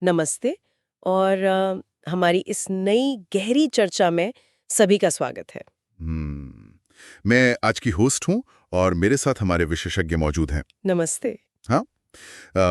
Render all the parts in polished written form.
नमस्ते। और हमारी इस नई गहरी चर्चा में सभी का स्वागत है। मैं आज की होस्ट हूं और मेरे साथ हमारे विशेषज्ञ मौजूद हैं। नमस्ते। हाँ,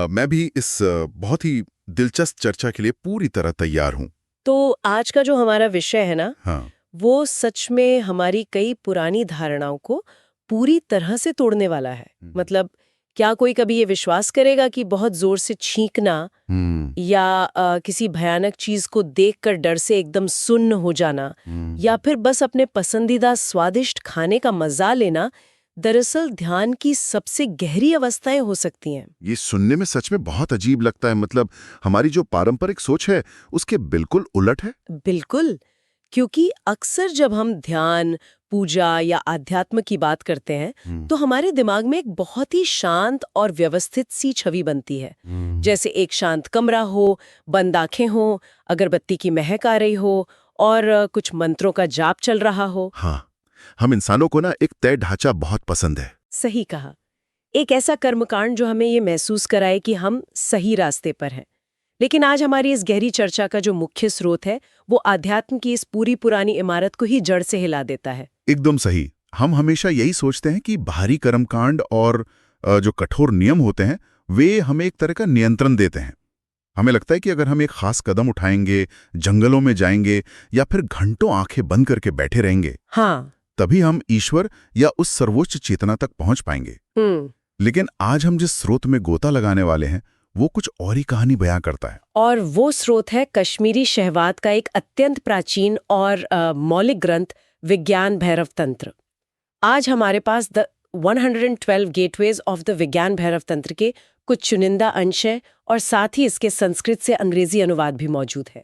मैं भी इस बहुत ही दिलचस्प चर्चा के लिए पूरी तरह तैयार हूं। तो आज का जो हमारा विषय है ना, हाँ। वो सच में हमारी कई पुरानी धारणाओं को पूरी तरह से तोड़ने वाला है। मतलब क्या कोई कभी ये विश्वास करेगा कि बहुत जोर से छींकना हम्म। या किसी भयानक चीज को देखकर डर से एकदम सुन्न हो जाना या फिर बस अपने पसंदीदा स्वादिष्ट खाने का मजा लेना दरअसल ध्यान की सबसे गहरी अवस्थाएं हो सकती हैं। ये सुनने में सच में बहुत अजीब लगता है। मतलब हमारी जो पारंपरिक सोच है उसके बिल्कुल उलट है। बिल्कुल। क्योंकि अक्सर जब हम ध्यान, पूजा या आध्यात्म की बात करते हैं तो हमारे दिमाग में एक बहुत ही शांत और व्यवस्थित सी छवि बनती है। जैसे एक शांत कमरा हो, बंद आंखें हो, अगरबत्ती की महक आ रही हो और कुछ मंत्रों का जाप चल रहा हो। हाँ, हम इंसानों को ना एक तय ढांचा बहुत पसंद है। सही कहा। एक ऐसा कर्मकांड जो हमें ये महसूस कराए कि हम सही रास्ते पर हैं। लेकिन आज हमारी इस गहरी चर्चा का जो मुख्य स्रोत है वो आध्यात्म की इस पूरी पुरानी इमारत को ही जड़ से हिला देता है। एकदम सही। हम हमेशा यही सोचते हैं कि बाहरी कर्मकांड और जो कठोर नियम होते हैं वे हमें एक तरह का नियंत्रण देते हैं। हमें लगता है कि अगर हम एक खास कदम उठाएंगे, जंगलों में जाएंगे या फिर घंटों आंखें बंद करके बैठे रहेंगे, हाँ। तभी हम ईश्वर या उस सर्वोच्च चेतना तक पहुंच पाएंगे। लेकिन आज हम जिस स्रोत में गोता लगाने वाले हैं वो कुछ और ही कहानी बयां करता है। और वो स्रोत है कश्मीरी शहवाद का एक अत्यंत प्राचीन और मौलिक ग्रंथ विज्ञान भैरव तंत्र। आज हमारे पास द 112 गेटवेज ऑफ द विज्ञान भैरव तंत्र के कुछ चुनिंदा अंश हैं और साथ ही इसके संस्कृत से अंग्रेजी अनुवाद भी मौजूद है।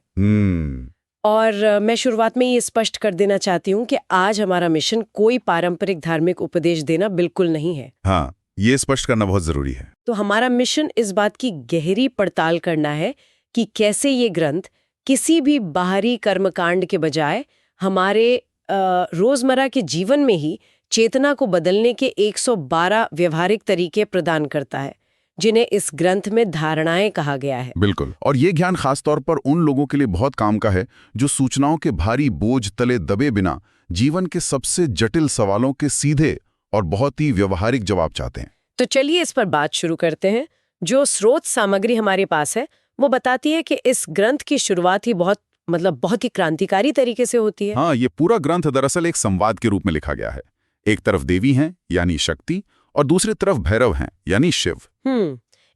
और मैं शुरुआत में ये स्पष्ट कर देना चाहती हूँ कि आज हमारा मिशन कोई पारंपरिक धार्मिक उपदेश देना बिल्कुल नहीं है। हाँ, ये स्पष्ट करना बहुत जरूरी है। तो हमारा मिशन इस बात की गहरी पड़ताल करना है कि कैसे ये ग्रंथ किसी भी बाहरी कर्मकांड के बजाय हमारे रोजमर्रा के जीवन में ही चेतना को बदलने के 112 व्यवहारिक तरीके प्रदान करता है, जिन्हें इस ग्रंथ में धारणाएं कहा गया है। बिल्कुल। और ये ज्ञान खासतौर पर उन लोगों के लिए बहुत काम का है जो सूचनाओं के भारी बोझ तले दबे बिना जीवन के सबसे जटिल सवालों के सीधे और बहुत ही व्यवहारिक जवाब चाहते हैं। तो चलिए इस पर बात शुरू करते हैं। जो स्रोत सामग्री हमारे पास है वो बताती है कि इस ग्रंथ की शुरुआत ही बहुत ही क्रांतिकारी तरीके से होती है। हाँ, ये पूरा ग्रंथ दरअसल एक संवाद के रूप में लिखा गया है। एक तरफ देवी हैं यानी शक्ति और दूसरी तरफ भैरव हैं यानी शिव।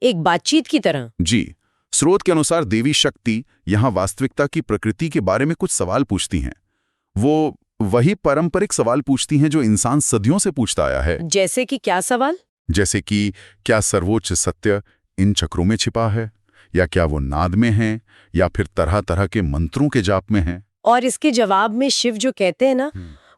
एक बातचीत की तरह। जी। स्रोत के अनुसार देवी शक्ति यहाँ वास्तविकता की प्रकृति के बारे में कुछ सवाल पूछती हैं। वो वही पारंपरिक सवाल पूछती हैं जो इंसान सदियों से पूछता आया है। जैसे कि क्या सवाल? जैसे कि क्या सर्वोच्च सत्य इन चक्रों में छिपा है, या क्या वो नाद में है, या फिर तरह तरह के मंत्रों के जाप में है। और इसके जवाब में शिव जो कहते हैं ना,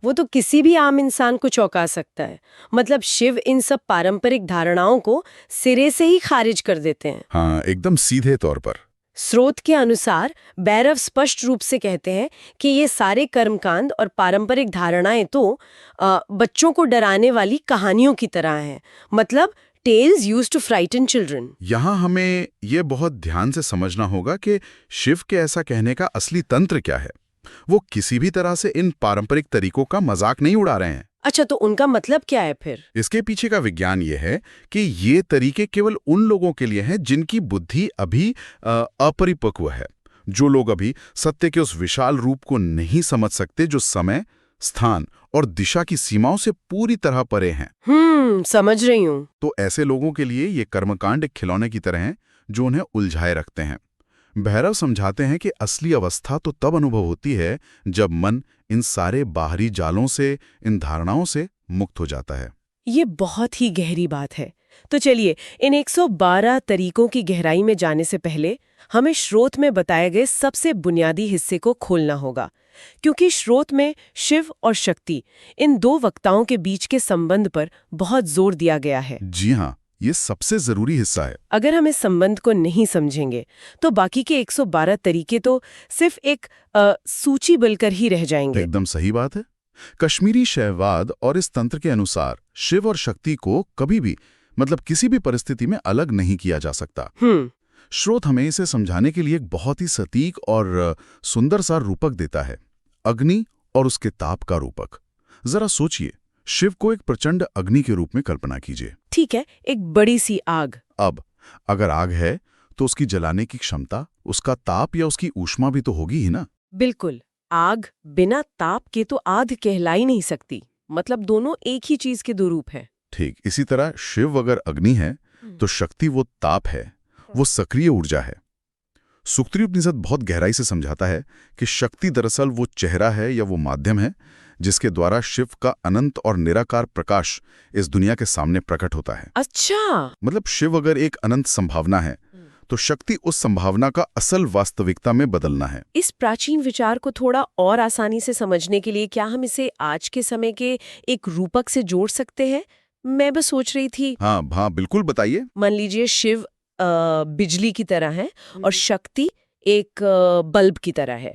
वो तो किसी भी आम इंसान को चौंका सकता है। मतलब शिव इन सब पारंपरिक धारणाओं को सिरे से ही खारिज कर देते हैं। हाँ, एकदम सीधे तौर पर। स्रोत के अनुसार भैरव स्पष्ट रूप से कहते हैं कि ये सारे कर्मकांड और पारंपरिक धारणाएं तो बच्चों को डराने वाली कहानियों की तरह हैं। मतलब tales used to frighten children. यहाँ हमें ये बहुत ध्यान से समझना होगा कि शिव के ऐसा कहने का असली तंत्र क्या है। वो किसी भी तरह से इन पारंपरिक तरीकों का मजाक नहीं उड़ा रहे हैं। अच्छा, तो उनका मतलब क्या है फिर? इसके पीछे का विज्ञान ये है कि ये तरीके केवल उन लोगों के लिए हैं जिनकी बुद्धि अभी अपरिपक्व है, जो लोग अभी सत्य के उस विशाल रूप को नहीं समझ सकते जो समय, स्थान और दिशा की सीमाओं से पूरी तरह परे हैं। समझ रही हूँ। तो ऐसे लोगों के लिए ये कर्मकांड एक खिलौने की तरह हैं जो उन्हें उलझाए रखते हैं। भैरव समझाते हैं कि असली अवस्था तो तब अनुभव होती है जब मन इन सारे बाहरी जालों से, इन धारणाओं से मुक्त हो जाता है। ये बहुत ही गहरी बात है। तो चलिए इन 112 तरीकों की गहराई में जाने से पहले हमें स्रोत में बताए गए सबसे बुनियादी हिस्से को खोलना होगा, क्योंकि स्रोत में शिव और शक्ति इन दो वक्ताओं के बीच के संबंध पर बहुत जोर दिया गया है। जी हाँ, ये सबसे जरूरी हिस्सा है। अगर हम इस संबंध को नहीं समझेंगे तो बाकी के 112 तरीके तो सिर्फ एक सूची बनकर ही रह जाएंगे। एकदम सही बात है। कश्मीरी शैववाद और इस तंत्र के अनुसार शिव और शक्ति को कभी भी, मतलब किसी भी परिस्थिति में अलग नहीं किया जा सकता। स्रोत हमें इसे समझाने के लिए एक बहुत ही सटीक और सुंदर सा रूपक देता है, अग्नि और उसके ताप का रूपक। जरा सोचिए, शिव को एक प्रचंड अग्नि के रूप में कल्पना कीजिए। ठीक है, एक बड़ी सी आग। अब अगर आग है तो उसकी जलाने की क्षमता, उसका ताप या उसकी ऊष्मा भी तो होगी ही ना। बिल्कुल, आग बिना ताप के तो आग कहला ही नहीं सकती। मतलब दोनों एक ही चीज के दो रूप हैं। ठीक इसी तरह शिव अगर अग्नि है तो शक्ति वो ताप है, वो सक्रिय ऊर्जा है। सुक्ति उपनिषद बहुत गहराई से समझाता है कि शक्ति दरअसल वो चेहरा है या वो माध्यम है जिसके द्वारा शिव का अनंत और निराकार प्रकाश इस दुनिया के सामने प्रकट होता है। अच्छा। मतलब शिव अगर एक अनंत संभावना है तो शक्ति उस संभावना का असल वास्तविकता में बदलना है। इस प्राचीन विचार को थोड़ा और आसानी से समझने के लिए क्या हम इसे आज के समय के एक रूपक से जोड़ सकते हैं? मैं बस सोच रही थी। हाँ, बिल्कुल बताइए। मान लीजिए शिव बिजली की तरह है और शक्ति एक बल्ब की तरह है।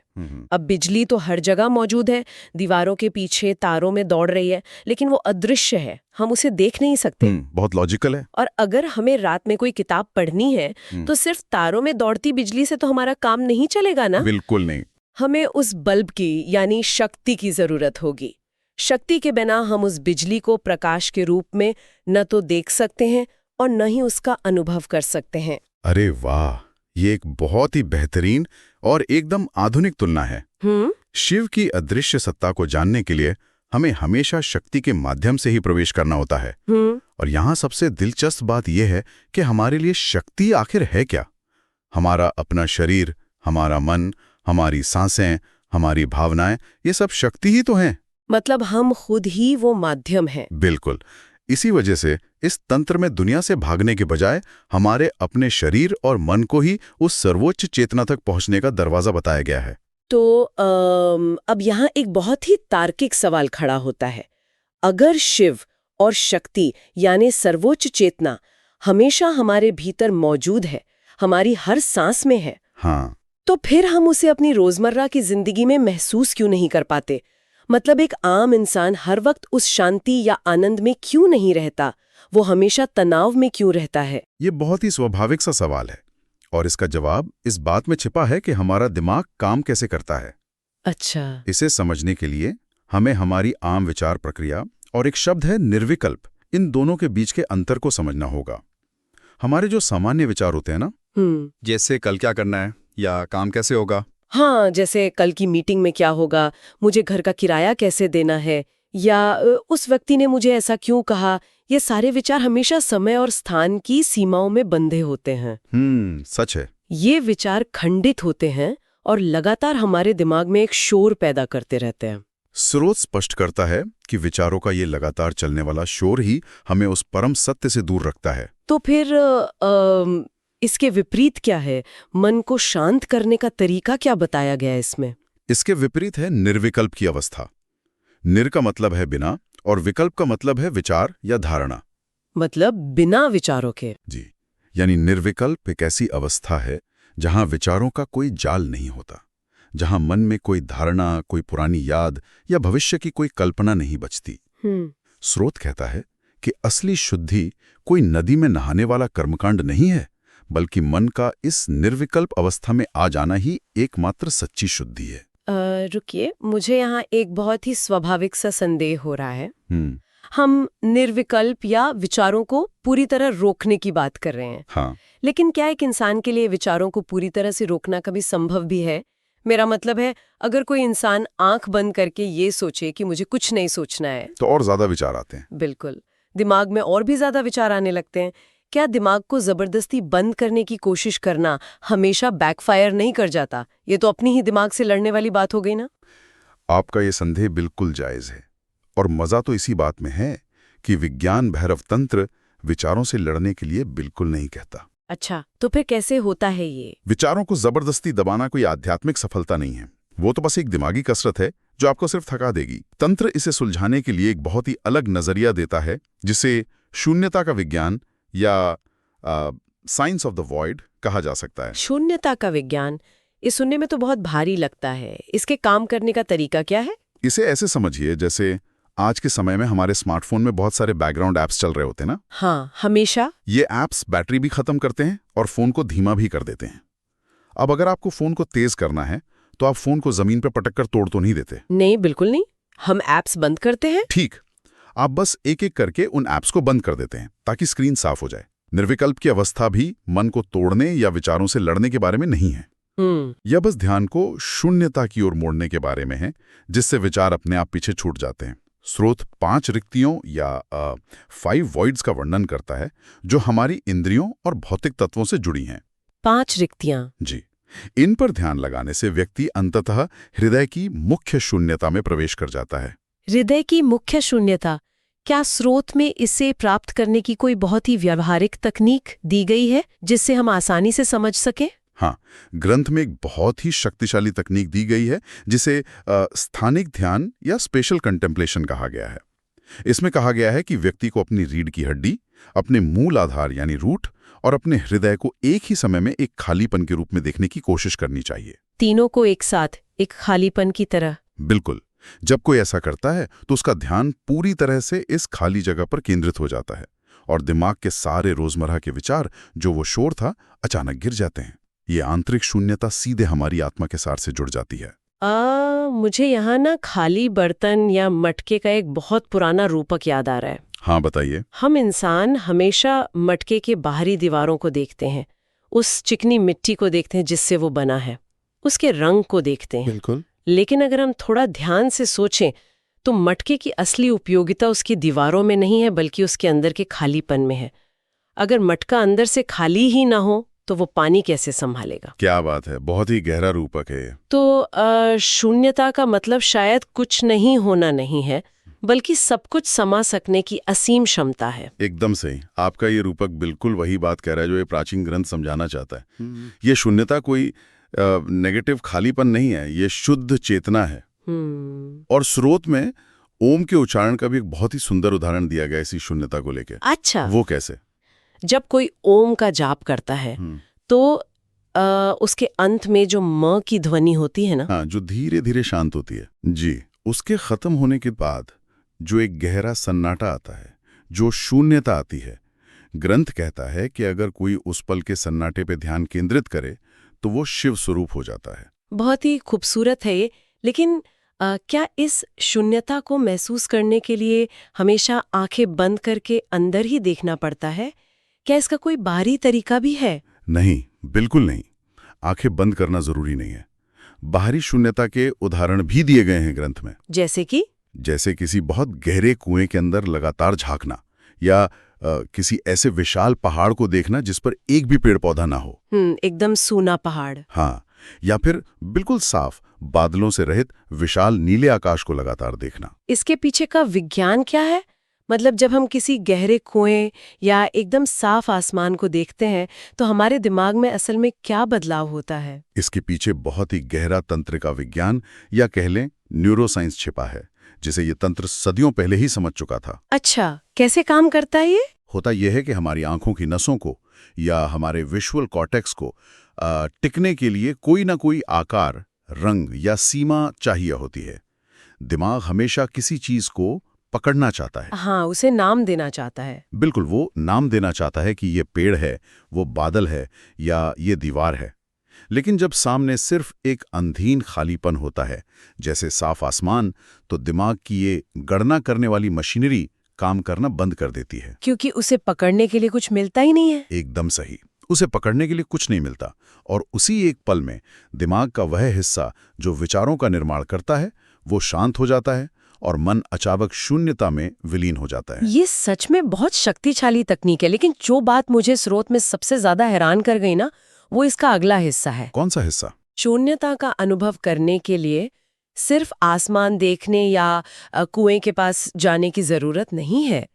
अब बिजली तो हर जगह मौजूद है, दीवारों के पीछे तारों में दौड़ रही है, लेकिन वो अदृश्य है, हम उसे देख नहीं सकते। बहुत लॉजिकल है। और अगर हमें रात में कोई किताब पढ़नी है तो सिर्फ तारों में दौड़ती बिजली से तो हमारा काम नहीं चलेगा ना। बिल्कुल नहीं। हमें उस बल्ब की यानी शक्ति की जरूरत होगी। शक्ति के बिना हम उस बिजली को प्रकाश के रूप में न तो देख सकते हैं और न ही उसका अनुभव कर सकते हैं। अरे वाह, ये एक बहुत ही बेहतरीन और एकदम आधुनिक तुलना है। शिव की अदृश्य सत्ता को जानने के लिए हमें हमेशा शक्ति के माध्यम से ही प्रवेश करना होता है। और यहाँ सबसे दिलचस्प बात यह है कि हमारे लिए शक्ति आखिर है क्या? हमारा अपना शरीर, हमारा मन, हमारी सांसें, हमारी भावनाएं, ये सब शक्ति ही तो हैं। मतलब हम खुद ही वो माध्यम हैं। बिल्कुल। इसी वजह से इस तंत्र में दुनिया से भागने के बजाय हमारे अपने शरीर और मन को ही उस सर्वोच्च चेतना तक पहुंचने का दरवाजा बताया गया है। तो अब यहाँ एक बहुत ही तार्किक सवाल खड़ा होता है। अगर शिव और शक्ति यानी सर्वोच्च चेतना हमेशा हमारे भीतर मौजूद है, हमारी हर सांस में है, हाँ, तो फिर हम उसे अपनी रोजमर्रा की जिंदगी में महसूस क्यों नहीं कर पाते? मतलब एक आम इंसान हर वक्त उस शांति या आनंद में क्यों नहीं रहता? वो हमेशा तनाव में क्यों रहता है? ये बहुत ही स्वाभाविक सा सवाल है और इसका जवाब इस बात में छिपा है कि हमारा दिमाग काम कैसे करता है। अच्छा। इसे समझने के लिए हमें हमारी आम विचार प्रक्रिया और एक शब्द है निर्विकल्प, इन दोनों के बीच के अंतर को समझना होगा। हमारे जो सामान्य विचार होते हैं ना, जैसे कल क्या करना है या काम कैसे होगा, हाँ, जैसे कल की मीटिंग में क्या होगा, मुझे घर का किराया कैसे देना है, या उस व्यक्ति ने मुझे ऐसा क्यों कहा, ये सारे विचार हमेशा समय और स्थान की सीमाओं में बंधे होते हैं। सच है। ये विचार खंडित होते हैं और लगातार हमारे दिमाग में एक शोर पैदा करते रहते हैं। स्रोत स्पष्ट करता है कि विचारों का ये लगातार चलने वाला शोर ही हमें उस परम सत्य से दूर रखता है। तो फिर इसके विपरीत क्या है? मन को शांत करने का तरीका क्या बताया गया है इसमें? इसके विपरीत है निर्विकल्प की अवस्था। निर का मतलब है बिना और विकल्प का मतलब है विचार या धारणा। मतलब बिना विचारों के। जी, यानी निर्विकल्प एक ऐसी अवस्था है जहां विचारों का कोई जाल नहीं होता, जहां मन में कोई धारणा, कोई पुरानी याद या भविष्य की कोई कल्पना नहीं बचती। स्रोत कहता है कि असली शुद्धि कोई नदी में नहाने वाला कर्मकांड नहीं है, बल्कि मन का इस निर्विकल्प अवस्था में आ जाना ही एकमात्र सच्ची शुद्धि है। रुकिए, मुझे यहाँ एक बहुत ही स्वाभाविक सा संदेह हो रहा है। हम निर्विकल्प या विचारों को पूरी तरह रोकने की बात कर रहे हैं। हाँ। लेकिन क्या एक इंसान के लिए विचारों को पूरी तरह से रोकना कभी संभव भी है? मेरा मतलब है, अगर कोई इंसान आंख बंद करके ये सोचे कि मुझे कुछ नहीं सोचना है, तो और ज्यादा विचार आते हैं। बिल्कुल, दिमाग में और भी ज्यादा विचार आने लगते हैं। क्या दिमाग को जबरदस्ती बंद करने की कोशिश करना हमेशा बैकफायर नहीं कर जाता? ये तो अपनी ही दिमाग से लड़ने वाली बात हो गई ना। आपका ये संदेह बिल्कुल जायज है और मजा तो इसी बात में है कि विज्ञान भैरव तंत्र विचारों से लड़ने के लिए बिल्कुल नहीं कहता। अच्छा, तो फिर कैसे होता है ये? विचारों को जबरदस्ती दबाना कोई आध्यात्मिक सफलता नहीं है, वो तो बस एक दिमागी कसरत है जो आपको सिर्फ थका देगी। तंत्र इसे सुलझाने के लिए एक बहुत ही अलग नजरिया देता है, जिसे शून्यता का विज्ञान या साइंस ऑफ द वॉइड कहा जा सकता है। शून्यता का विज्ञान, ये सुनने में तो बहुत भारी लगता है। इसके काम करने का तरीका क्या है? इसे ऐसे समझिए जैसे आज के समय में हमारे स्मार्टफोन में बहुत सारे बैकग्राउंड ऐप्स चल रहे होते हैं ना। हाँ, हमेशा। ये ऐप्स बैटरी भी खत्म करते हैं और फोन को धीमा भी कर देते हैं। अब अगर आपको फोन को तेज करना है तो आप फोन को जमीन पर पटक कर तोड़ तो नहीं देते। नहीं, बिल्कुल नहीं। हम ऐप्स बंद करते हैं। ठीक, आप बस एक एक करके उन ऐप्स को बंद कर देते हैं ताकि स्क्रीन साफ हो जाए। निर्विकल्प की अवस्था भी मन को तोड़ने या विचारों से लड़ने के बारे में नहीं है। यह बस ध्यान को शून्यता की ओर मोड़ने के बारे में है, जिससे विचार अपने आप पीछे छूट जाते हैं। स्रोत 5 रिक्तियों या 5 वॉइड्स का वर्णन करता है जो हमारी इंद्रियों और भौतिक तत्वों से जुड़ी हैं। 5 रिक्तियां। जी, इन पर ध्यान लगाने से व्यक्ति अंततः हृदय की मुख्य शून्यता में प्रवेश कर जाता है। हृदय की मुख्य शून्यता। क्या स्रोत में इसे प्राप्त करने की कोई बहुत ही व्यावहारिक तकनीक दी गई है जिससे हम आसानी से समझ सकें? हाँ, ग्रंथ में एक बहुत ही शक्तिशाली तकनीक दी गई है जिसे स्थानिक ध्यान या स्पेशल कंटेम्पलेशन कहा गया है। इसमें कहा गया है कि व्यक्ति को अपनी रीढ़ की हड्डी, अपने मूल आधार यानी रूट और अपने हृदय को एक ही समय में एक खालीपन के रूप में देखने की कोशिश करनी चाहिए। तीनों को एक साथ, एक खालीपन की तरह। बिल्कुल। जब कोई ऐसा करता है तो उसका ध्यान पूरी तरह से इस खाली जगह पर केंद्रित हो जाता है और दिमाग के सारे रोजमर्रा के विचार, जो वो शोर था, अचानक गिर जाते हैं। ये आंतरिक शून्यता सीधे हमारी आत्मा के सार से जुड़ जाती है। मुझे यहाँ ना खाली बर्तन या मटके का एक बहुत पुराना रूपक याद आ रहा है। हाँ, बताइए। हम इंसान हमेशा मटके के बाहरी दीवारों को देखते हैं, उस चिकनी मिट्टी को देखते हैं जिससे वो बना है, उसके रंग को देखते हैं। बिल्कुल। लेकिन अगर हम थोड़ा ध्यान से सोचें तो मटके की असली उपयोगिता उसकी दीवारों में नहीं है बल्कि उसके अंदर के खालीपन में है। अगर मटका अंदर से खाली ही ना हो तो वो पानी कैसे संभालेगा? क्या बात है, बहुत ही गहरा रूपक है। तो शून्यता का मतलब शायद कुछ नहीं होना नहीं है, बल्कि सब कुछ समा सकने की असीम क्षमता है। एकदम सही। आपका ये रूपक बिल्कुल वही बात कह रहा है जो ये प्राचीन ग्रंथ समझाना चाहता है। ये शून्यता कोई नेगेटिव खालीपन नहीं है, ये शुद्ध चेतना है। और स्रोत में ओम के उच्चारण का भी एक बहुत ही सुंदर उदाहरण दिया गया इसी शून्यता को लेकर। अच्छा, वो कैसे? जब कोई ओम का जाप करता है तो उसके अंत में जो म की ध्वनि होती है ना, हाँ, जो धीरे धीरे शांत होती है जी, उसके खत्म होने के बाद जो एक गहरा सन्नाटा आता है, जो शून्यता आती है, ग्रंथ कहता है कि अगर कोई उस पल के सन्नाटे पे ध्यान केंद्रित करे तो वो शिव स्वरूप हो जाता है। बहुत ही खूबसूरत है ये। लेकिन क्या इस शून्यता को महसूस करने के लिए हमेशा आंखें बंद करके अंदर ही देखना पड़ता है? क्या इसका कोई बाहरी तरीका भी है? नहीं, बिल्कुल नहीं। आंखें बंद करना जरूरी नहीं है। बाहरी शून्यता के उदाहरण भी दिए गए हैं ग्रंथ में। जैसे कि? जैसे किसी बहुत गहरे कुएं के अंदर लगातार झांकना, या किसी ऐसे विशाल पहाड़ को देखना जिस पर एक भी पेड़ पौधा ना हो। एकदम सूना पहाड़। हाँ, या फिर बिल्कुल साफ बादलों से रहित विशाल नीले आकाश को लगातार देखना। इसके पीछे का विज्ञान क्या है? मतलब जब हम किसी गहरे कुएं या एकदम साफ आसमान को देखते हैं तो हमारे दिमाग में असल में क्या बदलाव होता है? इसके पीछे बहुत ही गहरा तंत्रिका विज्ञान या कह लें न्यूरोसाइंस छिपा है, जिसे ये तंत्र सदियों पहले ही समझ चुका था। अच्छा, कैसे काम करता है ये? होता यह है कि हमारी आंखों की नसों को या हमारे विजुअल कॉर्टेक्स को टिकने के लिए कोई ना कोई आकार, रंग या सीमा चाहिए होती है। दिमाग हमेशा किसी चीज को पकड़ना चाहता है। हाँ, उसे नाम देना चाहता है। बिल्कुल, वो नाम देना चाहता है कि ये पेड़ है, वो बादल है या ये दीवार है। लेकिन जब सामने सिर्फ एक अंधीन खालीपन होता है, जैसे साफ आसमान, तो दिमाग की ये गणना करने वाली मशीनरी काम करना बंद कर देती है। क्योंकि उसे पकड़ने के लिए कुछ मिलता ही नहीं है। एकदम सही, उसे पकड़ने के लिए कुछ नहीं मिलता। और उसी एक पल में दिमाग का वह हिस्सा जो विचारों का निर्माण करता है, वो शांत हो जाता है और मन अचानक शून्यता में विलीन हो जाता है। ये सच में बहुत शक्तिशाली तकनीक है। लेकिन जो बात मुझे स्रोत में सबसे ज्यादा हैरान कर गई ना, वो इसका अगला हिस्सा है। कौन सा हिस्सा? शून्यता का अनुभव करने के लिए सिर्फ आसमान देखने या कुएं के पास जाने की जरूरत नहीं है।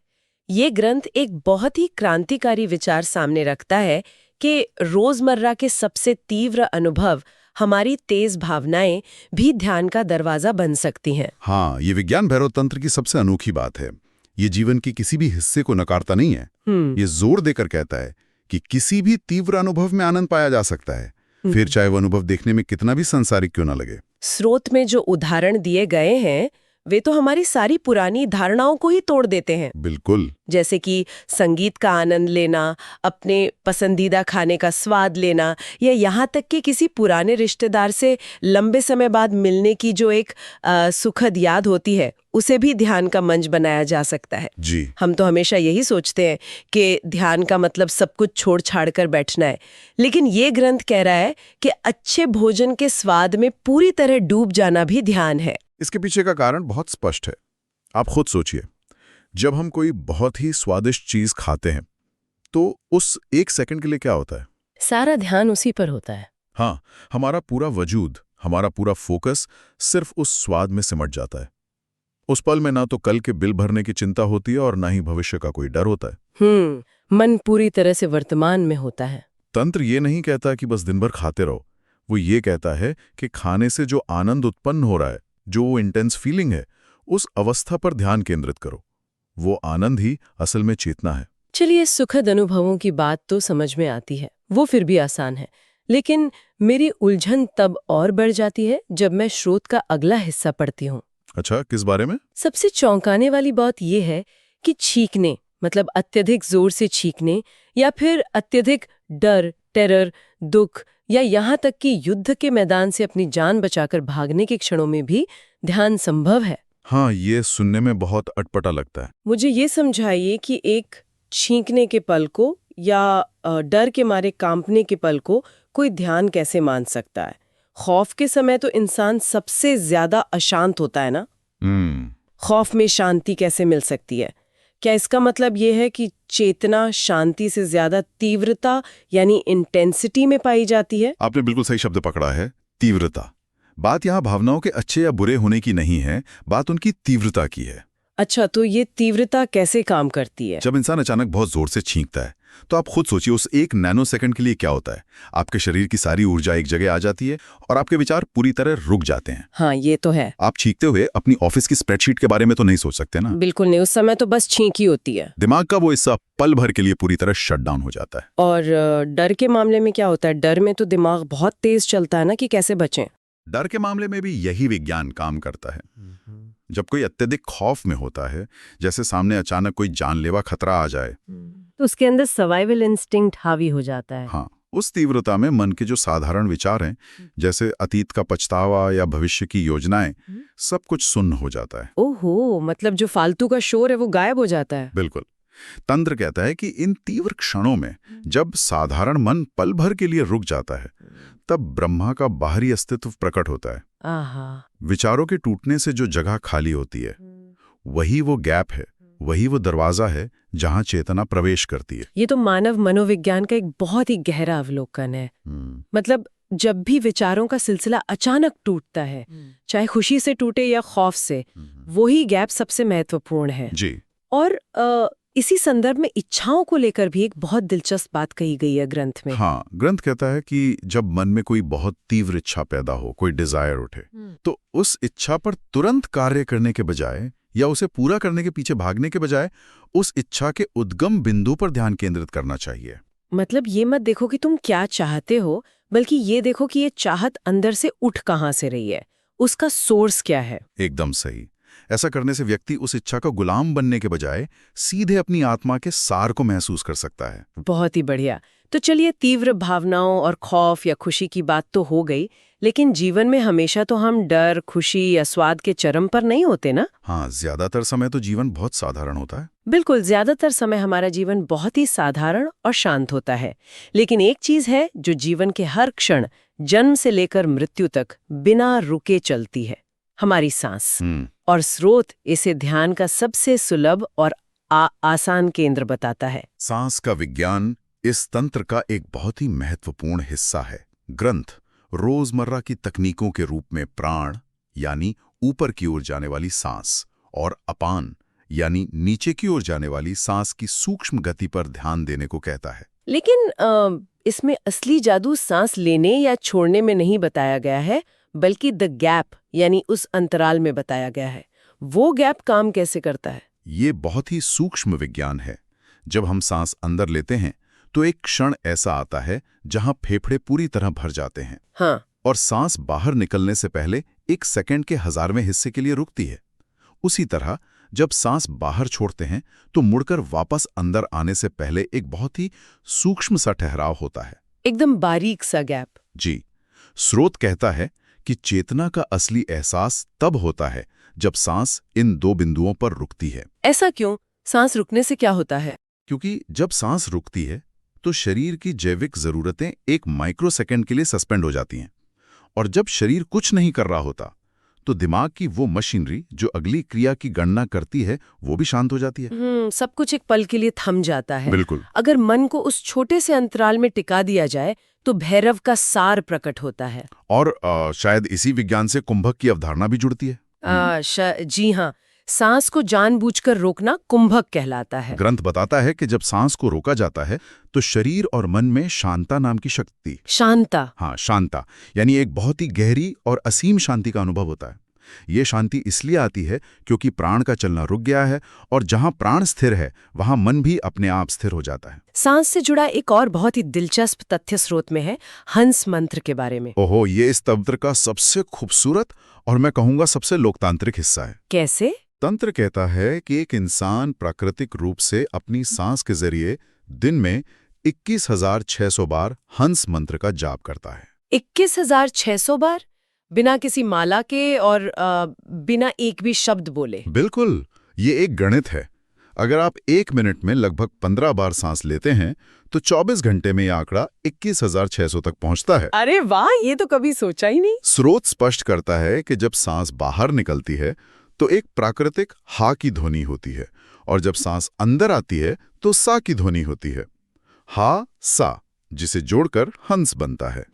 ये ग्रंथ एक बहुत ही क्रांतिकारी विचार सामने रखता है कि रोजमर्रा के सबसे तीव्र अनुभव, हमारी तेज भावनाएं भी ध्यान का दरवाजा बन सकती हैं। हाँ, ये विज्ञान भैरव तंत्र की सबसे अनोखी बात है। ये जीवन की किसी भी हिस्से को नकारता नहीं है। ये जोर देकर कहता है कि किसी भी तीव्र अनुभव में आनंद पाया जा सकता है, फिर चाहे वो अनुभव देखने में कितना भी संसारिक क्यों ना लगे। स्रोत में जो उदाहरण दिए गए हैं वे तो हमारी सारी पुरानी धारणाओं को ही तोड़ देते हैं। बिल्कुल। जैसे कि संगीत का आनंद लेना, अपने पसंदीदा खाने का स्वाद लेना, या यहाँ तक कि किसी पुराने रिश्तेदार से लंबे समय बाद मिलने की जो एक सुखद याद होती है, उसे भी ध्यान का मंच बनाया जा सकता है। जी। हम तो हमेशा यही सोचते हैं कि ध्यान का मतलब सब कुछ छोड़ छाड़ कर बैठना है, लेकिन ये ग्रंथ कह रहा है कि अच्छे भोजन के स्वाद में पूरी तरह डूब जाना भी ध्यान है। इसके पीछे का कारण बहुत स्पष्ट है। आप खुद सोचिए, जब हम कोई बहुत ही स्वादिष्ट चीज खाते हैं तो उस एक सेकंड के लिए क्या होता है? सारा ध्यान उसी पर होता है। हाँ, हमारा पूरा वजूद, हमारा पूरा फोकस सिर्फ उस स्वाद में सिमट जाता है। उस पल में ना तो कल के बिल भरने की चिंता होती है और ना ही भविष्य का कोई डर होता है। मन पूरी तरह से वर्तमान में होता है। तंत्र ये नहीं कहता कि बस दिन भर खाते रहो, वो ये कहता है कि खाने से जो आनंद उत्पन्न हो रहा है, जो वो इंटेंस फीलिंग है, उस अवस्था पर ध्यान केंद्रित करो। वो आनंद ही असल में चेतना है। चलिए, सुखद अनुभवों की बात तो समझ में आती है, वो फिर भी आसान है, लेकिन मेरी उलझन तब और बढ़ जाती है जब मैं स्रोत का अगला हिस्सा पढ़ती हूँ। अच्छा, किस बारे में? सबसे चौंकाने वाली बात यह है कि छींकने, मतलब अत्यधिक जोर से छींकने, या फिर अत्यधिक डर, टेरर, दुख, या यहाँ तक कि युद्ध के मैदान से अपनी जान बचाकर भागने के क्षणों में भी ध्यान संभव है। हाँ, ये सुनने में बहुत अटपटा लगता है। मुझे ये समझाइए कि एक छींकने के पल को या डर के मारे कांपने के पल को कोई ध्यान कैसे मान सकता है? खौफ के समय तो इंसान सबसे ज्यादा अशांत होता है ना? खौफ में शांति कैसे मिल सकती है? क्या इसका मतलब ये है कि चेतना शांति से ज्यादा तीव्रता यानी इंटेंसिटी में पाई जाती है? आपने बिल्कुल सही शब्द पकड़ा है, तीव्रता। बात यहाँ भावनाओं के अच्छे या बुरे होने की नहीं है, बात उनकी तीव्रता की है। अच्छा, तो ये तीव्रता कैसे काम करती है? जब इंसान अचानक बहुत जोर से छींकता है तो आप खुद सोचिए उस एक नैनो सेकंड के लिए क्या होता है। आपके शरीर की सारी ऊर्जा एक जगह आ जाती है और आपके विचार पूरी तरह रुक जाते हैं। हाँ, ये तो है। आप छींकते हुए अपनी ऑफिस की स्प्रेडशीट के बारे में तो नहीं सोच सकते ना? बिल्कुल नहीं, उस समय तो बस छींक ही होती है। दिमाग का वो हिस्सा पल भर के लिए पूरी तरह शट डाउन हो जाता है। और डर के मामले में क्या होता है? डर में तो दिमाग बहुत तेज चलता है ना, कि कैसे बचें? डर के मामले में भी यही विज्ञान काम करता है। जब कोई अत्यधिक खौफ में होता है, जैसे सामने अचानक कोई जानलेवा खतरा आ जाए, तो उसके अंदर सर्वाइवल इंस्टिंक्ट हावी हो जाता है। हाँ, उस तीव्रता में मन के जो साधारण विचार हैं, जैसे अतीत का पछतावा या भविष्य की योजनाएं, सब कुछ सुन्न हो जाता है। ओहो, मतलब जो फालतू का शोर है वो गायब हो जाता है। बिल्कुल। तंत्र कहता है कि इन तीव्र क्षणों में जब साधारण मन पल भर के लिए रुक जाता है, तब ब्रह्मा का बाहरी अस्तित्व प्रकट होता है। आहा। विचारों के टूटने से जो जगह खाली होती है, वही वो गैप है, वही वो दरवाजा है जहां चेतना प्रवेश करती है। ये तो मानव मनोविज्ञान का एक बहुत ही गहरा अवलोकन है। मतलब जब भी विचारों का सिलसिला अचानक टूटता है, चाहे खुशी से टूटे या खौफ से, वही गैप सबसे महत्वपूर्ण है। जी। और इसी संदर्भ में इच्छाओं को लेकर भी एक बहुत दिलचस्प बात कही गई है ग्रंथ में। हाँ, ग्रंथ कहता है कि जब मन में कोई बहुत तीव्र इच्छा पैदा हो, कोई डिजायर उठे, तो उस इच्छा पर तुरंत कार्य करने के बजाय या उसे पूरा करने के पीछे भागने के बजाय उस इच्छा के उद्गम बिंदु पर ध्यान केंद्रित करना चाहिए। मतलब ये मत देखो कि तुम क्या चाहते हो, बल्कि ये देखो कि ये चाहत अंदर से उठ कहाँ से रही है, उसका सोर्स क्या है। एकदम सही। ऐसा करने से व्यक्ति उस इच्छा का गुलाम बनने के बजाय सीधे अपनी आत्मा के सार को महसूस कर सकता है। बहुत ही बढ़िया। तो चलिए, तीव्र भावनाओं और खौफ या खुशी की बात तो हो गई, लेकिन जीवन में हमेशा तो हम डर, खुशी या स्वाद के चरम पर नहीं होते ना? हाँ, ज्यादातर समय तो जीवन बहुत साधारण होता है। बिल्कुल, ज्यादातर समय हमारा जीवन बहुत ही साधारण और शांत होता है। लेकिन एक चीज है जो जीवन के हर क्षण, जन्म से लेकर मृत्यु तक बिना रुके चलती है, हमारी सांस। और स्रोत इसे ध्यान का सबसे सुलभ और आसान केंद्र बताता है। सांस का विज्ञान इस तंत्र का एक बहुत ही महत्वपूर्ण हिस्सा है। ग्रंथ रोजमर्रा की तकनीकों के रूप में प्राण यानी ऊपर की ओर जाने वाली सांस और अपान यानी नीचे की ओर जाने वाली सांस की सूक्ष्म गति पर ध्यान देने को कहता है। लेकिन इसमें असली जादू सांस लेने या छोड़ने में नहीं बताया गया है, बल्कि द गैप यानी उस अंतराल में बताया गया है। वो गैप काम कैसे करता है? ये बहुत ही सूक्ष्म विज्ञान है। जब हम सांस अंदर लेते हैं तो एक क्षण ऐसा आता है जहां फेफड़े पूरी तरह भर जाते हैं। हाँ। और सांस बाहर निकलने से पहले 1 सेकंड के 1000वें हिस्से के लिए रुकती है। उसी तरह जब सांस बाहर छोड़ते हैं तो मुड़कर वापस अंदर आने से पहले एक बहुत ही सूक्ष्म सा ठहराव होता है। एकदम बारीक सा गैप। जी, स्रोत कहता है कि चेतना का असली एहसास तब होता है जब सांस इन दो बिंदुओं पर रुकती है। ऐसा क्यों? सांस रुकने से क्या होता है? क्योंकि जब सांस रुकती है तो शरीर की जैविक जरूरतें एक माइक्रोसेकंड के लिए सस्पेंड हो जाती हैं, और जब शरीर कुछ नहीं कर रहा होता तो दिमाग की वो मशीनरी जो अगली क्रिया की गणना करती है वो भी शांत हो जाती है। सब कुछ एक पल के लिए थम जाता है। बिल्कुल। अगर मन को उस छोटे से अंतराल में टिका दिया जाए तो भैरव का सार प्रकट होता है। और शायद इसी विज्ञान से कुंभक की अवधारणा भी जुड़ती है। जी हाँ, सांस को जानबूझकर रोकना कुंभक कहलाता है। ग्रंथ बताता है कि जब सांस को रोका जाता है तो शरीर और मन में शांता नाम की शक्ति, शांता, हाँ शांता, यानी एक बहुत ही गहरी और असीम शांति का अनुभव होता है। ये शांति इसलिए आती है क्योंकि प्राण का चलना रुक गया है, और जहां प्राण स्थिर है वहां मन भी अपने आप स्थिर हो जाता है। सांस से जुड़ा एक और बहुत ही दिलचस्प तथ्य स्रोत में है हंस मंत्र के बारे में। ओहो, ये इस तंत्र का सबसे खूबसूरत और मैं कहूंगा सबसे लोकतांत्रिक हिस्सा है। कैसे? तंत्र कहता है कि एक इंसान प्राकृतिक रूप से अपनी सांस के जरिए दिन में 21,600 बार हंस मंत्र का जाप करता है। 21,600 बार? बिना किसी माला के और बिना एक भी शब्द बोले? बिल्कुल, ये एक गणित है। अगर आप 1 मिनट में लगभग 15 बार सांस लेते हैं तो 24 घंटे में यह आंकड़ा 21,600 तक पहुंचता है। अरे वाह, ये तो कभी सोचा ही नहीं। स्रोत स्पष्ट करता है कि जब सांस बाहर निकलती है तो एक प्राकृतिक हा की ध्वनि होती है, और जब सांस अंदर आती है तो सा की ध्वनि होती है। हा सा, जिसे जोड़कर हंस बनता है।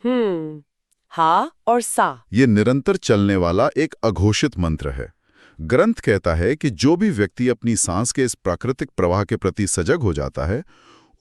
हा और सा, ये निरंतर चलने वाला एक अघोषित मंत्र है। ग्रंथ कहता है कि जो भी व्यक्ति अपनी सांस के इस प्राकृतिक प्रवाह के प्रति सजग हो जाता है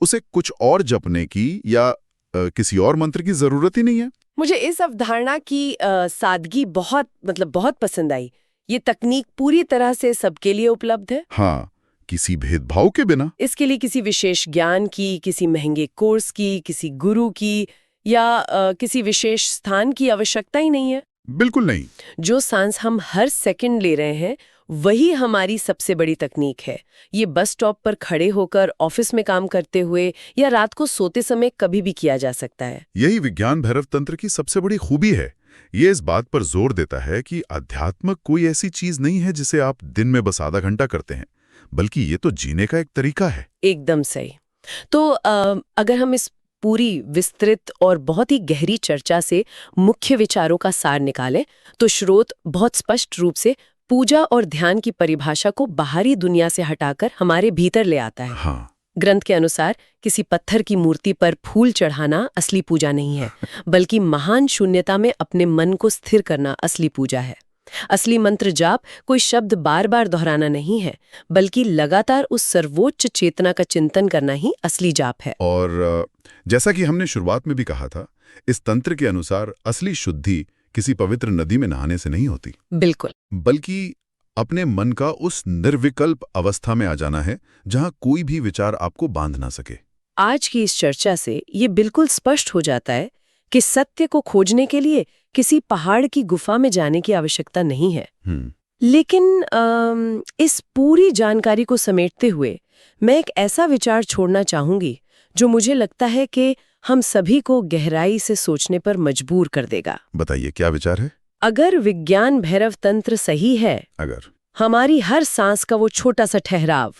उसे कुछ और जपने की या किसी और मंत्र की जरूरत ही नहीं है। मुझे इस अवधारणा की सादगी बहुत पसंद आई। ये तकनीक पूरी तरह से सबके लिए उपलब्ध है। हाँ, किसी भेदभाव के बिना। इसके लिए किसी विशेष ज्ञान की, किसी महंगे कोर्स की, किसी गुरु की या किसी विशेष स्थान की आवश्यकता ही नहीं है। बिल्कुल नहीं। जो सांस हम हर सेकंड ले रहे हैं वही हमारी सबसे बड़ी तकनीक है। ये बस स्टॉप पर खड़े होकर, ऑफिस में काम करते हुए या रात को सोते समय कभी भी किया जा सकता है। यही विज्ञान भैरव तंत्र की सबसे बड़ी खूबी है। ये इस बात पर जोर देता है कि अध्यात्म कोई ऐसी चीज नहीं है जिसे आप दिन में बस आधा घंटा करते हैं, बल्कि ये तो जीने का एक तरीका है। एकदम सही। तो अगर हम इस पूरी विस्तृत और बहुत ही गहरी चर्चा से मुख्य विचारों का सार निकालें तो स्रोत बहुत स्पष्ट रूप से पूजा और ध्यान की परिभाषा को बाहरी दुनिया से हटाकर हमारे भीतर ले आता है। हाँ। ग्रंथ के अनुसार किसी पत्थर की मूर्ति पर फूल चढ़ाना असली पूजा नहीं है, बल्कि महान शून्यता में अपने मन को स्थिर करना असली पूजा है। असली मंत्र जाप कोई शब्द बार बार दोहराना नहीं है, बल्कि लगातार उस सर्वोच्च चेतना का चिंतन करना ही असली जाप है। और जैसा कि हमने शुरुआत में भी कहा था, इस तंत्र के अनुसार असली शुद्धि किसी पवित्र नदी में नहाने से नहीं होती। बिल्कुल। बल्कि अपने मन का उस निर्विकल्प अवस्था में आ जाना है जहां कोई भी विचार आपको बांध ना सके। आज की इस चर्चा से ये बिल्कुल स्पष्ट हो जाता है कि सत्य को खोजने के लिए किसी पहाड़ की गुफा में जाने की आवश्यकता नहीं है। लेकिन इस पूरी जानकारी को समेटते हुए मैं एक ऐसा विचार छोड़ना चाहूंगी जो मुझे लगता है कि हम सभी को गहराई से सोचने पर मजबूर कर देगा। बताइए, क्या विचार है? अगर विज्ञान भैरव तंत्र सही है, अगर हमारी हर सांस का वो छोटा सा ठहराव,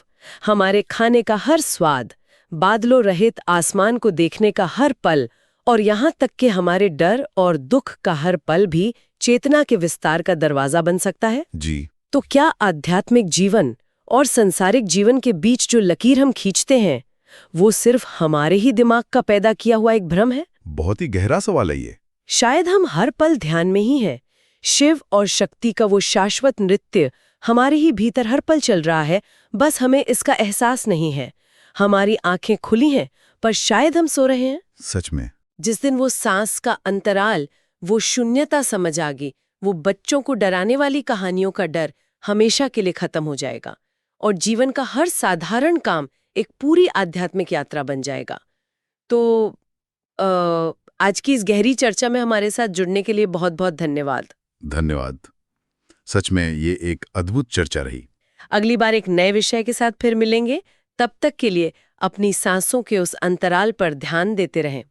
हमारे खाने का हर स्वाद, बादलों रहित आसमान को देखने का हर पल, और यहाँ तक कि हमारे डर और दुख का हर पल भी चेतना के विस्तार का दरवाजा बन सकता है जी, तो क्या आध्यात्मिक जीवन और संसारिक जीवन के बीच जो लकीर हम खींचते हैं वो सिर्फ हमारे ही दिमाग का पैदा किया हुआ एक भ्रम है? बहुत ही गहरा सवाल है ये। शायद हम हर पल ध्यान में ही हैं। शिव और शक्ति का वो शाश्वत नृत्य हमारे ही भीतर हर पल चल रहा है, बस हमें इसका एहसास नहीं है। हमारी आंखें खुली हैं पर शायद हम सो रहे हैं। सच में। जिस दिन वो सांस का अंतराल, वो शून्यता समझ आ गई, वो बच्चों को डराने वाली कहानियों का डर हमेशा के लिए खत्म हो जाएगा और जीवन का हर साधारण काम एक पूरी आध्यात्मिक यात्रा बन जाएगा। तो आज की इस गहरी चर्चा में हमारे साथ जुड़ने के लिए बहुत बहुत धन्यवाद। धन्यवाद। सच में ये एक अद्भुत चर्चा रही। अगली बार एक नए विषय के साथ फिर मिलेंगे। तब तक के लिए अपनी सांसों के उस अंतराल पर ध्यान देते रहें।